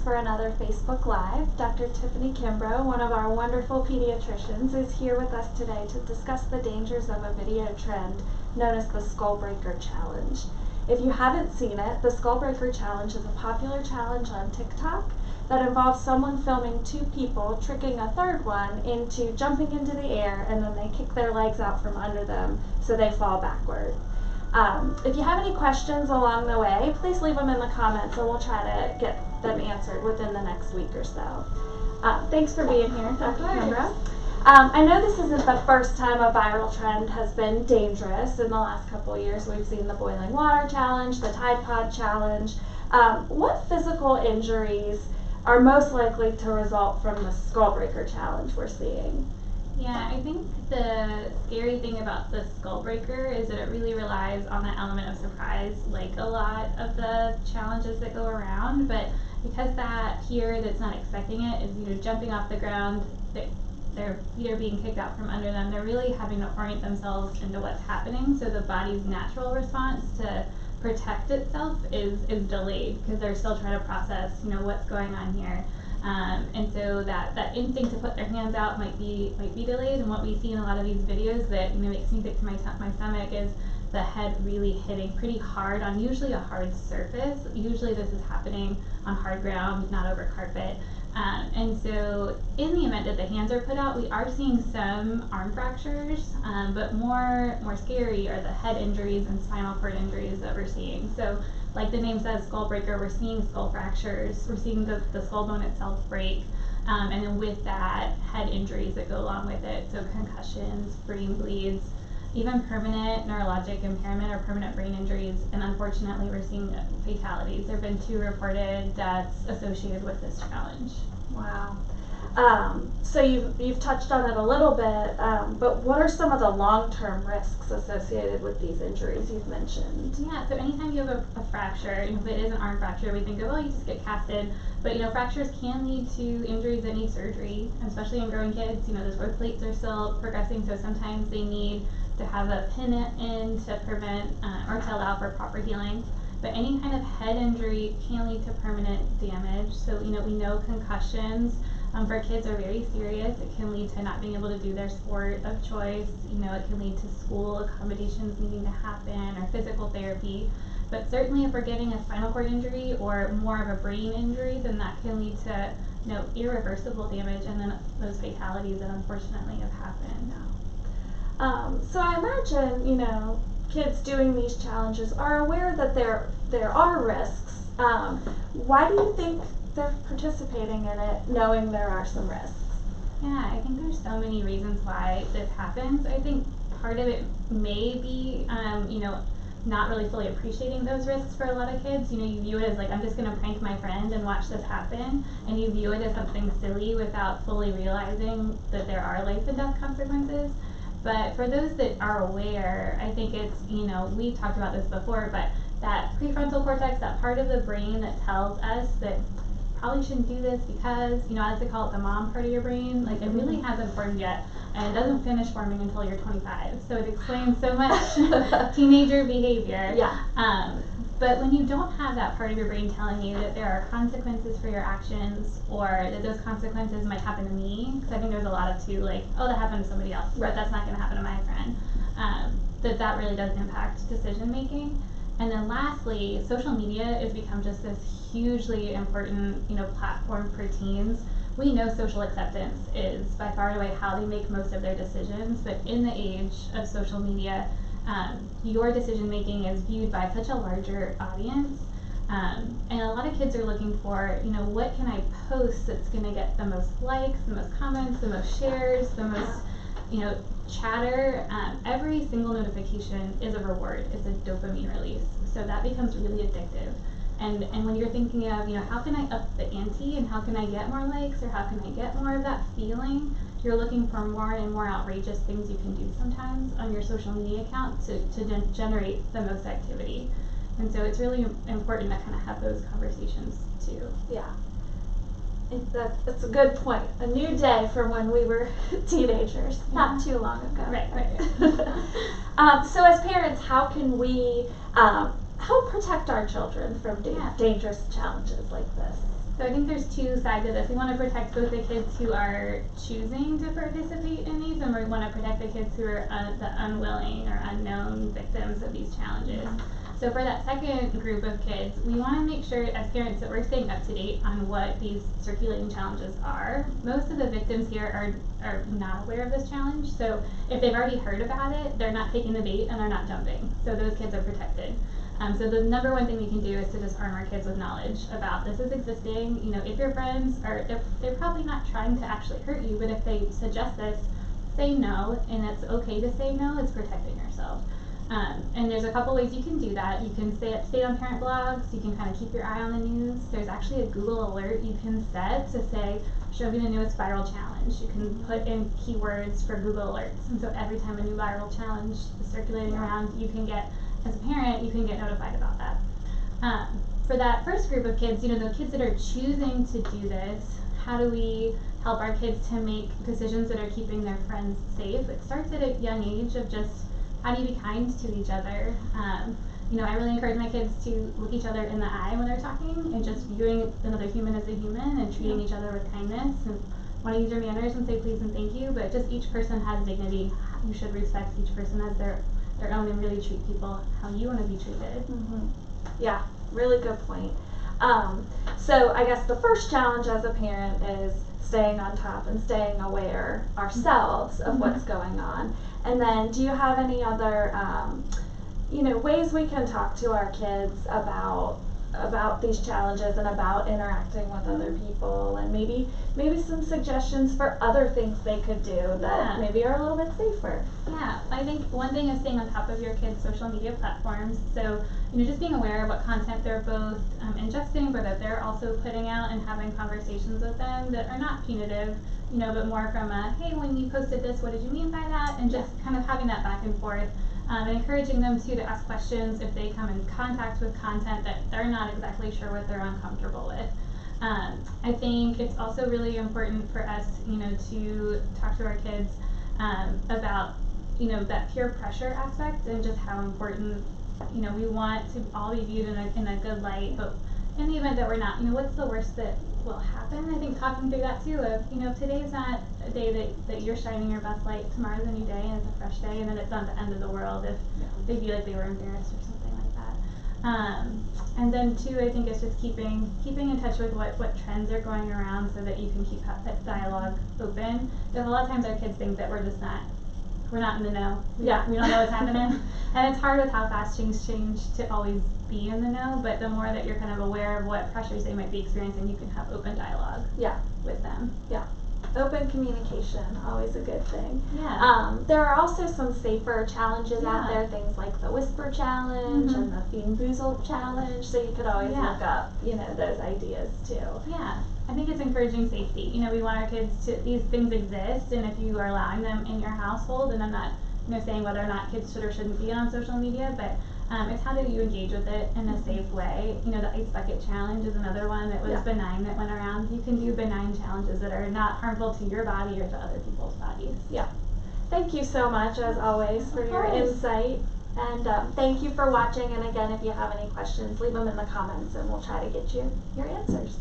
for another Facebook Live. Dr. Tiffany Kimbrough, one of our wonderful pediatricians, is here with us today to discuss the dangers of a video trend known as the Skullbreaker Challenge. If you haven't seen it, the Skullbreaker Challenge is a popular challenge on TikTok that involves someone filming two people tricking a third one into jumping into the air, and then they kick their legs out from under them so they fall backward. If you have any questions along the way, please leave them in the comments and we'll try to get them answered within the next week or so. Thanks for being here, Dr. Kimbrough. I know this isn't the first time a viral trend has been dangerous. In the last couple of years, we've seen the boiling water challenge, the Tide Pod challenge. What physical injuries are most likely to result from the Skullbreaker challenge we're seeing? Yeah, I think the scary thing about the Skullbreaker is that it really relies on that element of surprise, like a lot of the challenges that go around. But because that peer that's not expecting it is jumping off the ground, their feet are being kicked out from under them, they're really having to orient themselves into what's happening. So the body's natural response to protect itself is delayed because they're still trying to process what's going on here. And so that instinct to put their hands out might be delayed. And what we see in a lot of these videos that makes me sick to my stomach is the head really hitting pretty hard on usually a hard surface. Usually this is happening on hard ground, not over carpet. And so in the event that the hands are put out, we are seeing some arm fractures, but more scary are the head injuries and spinal cord injuries that we're seeing. So like the name says, Skullbreaker, we're seeing skull fractures, we're seeing the skull bone itself break, and then with that, head injuries that go along with it, so concussions, brain bleeds, even permanent neurologic impairment or permanent brain injuries, and unfortunately we're seeing fatalities. There have been 2 reported deaths associated with this challenge. Wow. So you've touched on it a little bit, but what are some of the long-term risks associated with these injuries you've mentioned? Yeah, so anytime you have a fracture, if it is an arm fracture, we think of, you just get casted, but fractures can lead to injuries that need surgery, especially in growing kids. Those growth plates are still progressing, so sometimes they need to have a pin in to prevent or to allow for proper healing. But any kind of head injury can lead to permanent damage. So we know concussions for kids are very serious. It can lead to not being able to do their sport of choice. It can lead to school accommodations needing to happen or physical therapy. But certainly if we're getting a spinal cord injury or more of a brain injury, then that can lead to irreversible damage and then those fatalities that unfortunately have happened. So I imagine, kids doing these challenges are aware that there are risks. Why do you think they're participating in it, knowing there are some risks? Yeah, I think there's so many reasons why this happens. I think part of it may be, not really fully appreciating those risks for a lot of kids. You view it as like, I'm just going to prank my friend and watch this happen, and you view it as something silly without fully realizing that there are life and death consequences. But for those that are aware, I think it's, we've talked about this before, but that prefrontal cortex, that part of the brain that tells us that probably shouldn't do this because, I like to call it the mom part of your brain, like it really hasn't formed yet, and it doesn't finish forming until you're 25. So it explains so much teenager behavior. Yeah. But when you don't have that part of your brain telling you that there are consequences for your actions, or that those consequences might happen to me, because I think there's a lot of that happened to somebody else, right, but that's not going to happen to my friend, that really does impact decision making. And then lastly, social media has become just this hugely important, platform for teens. We know social acceptance is by far and away how they make most of their decisions, but in the age of social media, your decision making is viewed by such a larger audience, and a lot of kids are looking for, what can I post that's going to get the most likes, the most comments, the most shares, the most, chatter. Every single notification is a reward. It's a dopamine release, so that becomes really addictive. And when you're thinking of, how can I up the ante and how can I get more likes or how can I get more of that feeling, you're looking for more and more outrageous things you can do sometimes on your social media account to generate the most activity. And so it's really important to kind of have those conversations too. Yeah. That's a good point. A new day from when we were teenagers, not too long ago. Right. So as parents, how can we help protect our children from dangerous challenges like this? So I think there's two sides of this. We want to protect both the kids who are choosing to participate in these, and we want to protect the kids who are the unwilling or unknown victims of these challenges. So for that second group of kids, we want to make sure as parents that we're staying up to date on what these circulating challenges are. Most of the victims here are not aware of this challenge, so if they've already heard about it, they're not taking the bait and they're not jumping. So those kids are protected. So the number one thing we can do is to just arm our kids with knowledge about this is existing. You know, if your friends are, they're probably not trying to actually hurt you, but if they suggest this, say no, and it's okay to say no, it's protecting yourself. And there's a couple ways you can do that. You can stay on parent blogs, you can kind of keep your eye on the news. There's actually a Google alert you can set to say, show me the newest viral challenge. You can put in keywords for Google alerts, and so every time a new viral challenge is circulating around, you can get, as a parent, you can get notified about that. For that first group of kids, you know, the kids that are choosing to do this, how do we help our kids to make decisions that are keeping their friends safe? It starts at a young age of just, how do you be kind to each other? You know, I really encourage my kids to look each other in the eye when they're talking and just viewing another human as a human and treating each other with kindness, and want to use your manners and say please and thank you, but just each person has dignity. You should respect each person as their own and really treat people how you want to be treated. Yeah, really good point. So I guess the first challenge as a parent is staying on top and staying aware ourselves of what's going on. And then do you have any other you know, ways we can talk to our kids about these challenges and about interacting with other people, and maybe some suggestions for other things they could do that maybe are a little bit safer? Yeah, I think one thing is staying on top of your kids' social media platforms. So, you know, just being aware of what content they're both ingesting, but that they're also putting out, and having conversations with them that are not punitive, you know, but more from a, hey, when you posted this, what did you mean by that? And just kind of having that back and forth. And encouraging them to ask questions if they come in contact with content that they're not exactly sure what they're uncomfortable with. I think it's also really important for us, you know, to talk to our kids about, you know, that peer pressure aspect, and just how important, you know, we want to all be viewed in a good light, but in the event that we're not, you know, what's the worst that will happen? I think talking through that too of, you know, if today's not a day that you're shining your best light, tomorrow's a new day and it's a fresh day, and then it's not the end of the world if they feel like they were embarrassed or something like that. And then two, I think it's just keeping in touch with what trends are going around, so that you can keep that dialogue open. Because a lot of times our kids think that we're not in the know. We don't know what's happening. And it's hard with how fast things change to always be in the know, but the more that you're kind of aware of what pressures they might be experiencing, you can have open dialogue with them. Yeah. Open communication, always a good thing. Yeah. There are also some safer challenges out there, things like the Whisper Challenge and the Bean Boozled Challenge, so you could always look up, you know, those ideas too. Yeah. I think it's encouraging safety. You know, we want our kids to, these things exist, and if you are allowing them in your household, and I'm not, you know, saying whether or not kids should or shouldn't be on social media, but it's how do you engage with it in a safe way. You know, the Ice Bucket Challenge is another one that was benign that went around. You can do benign challenges that are not harmful to your body or to other people's bodies. Yeah. Thank you so much, as always, for your insight. And thank you for watching. And again, if you have any questions, leave them in the comments and we'll try to get you your answers.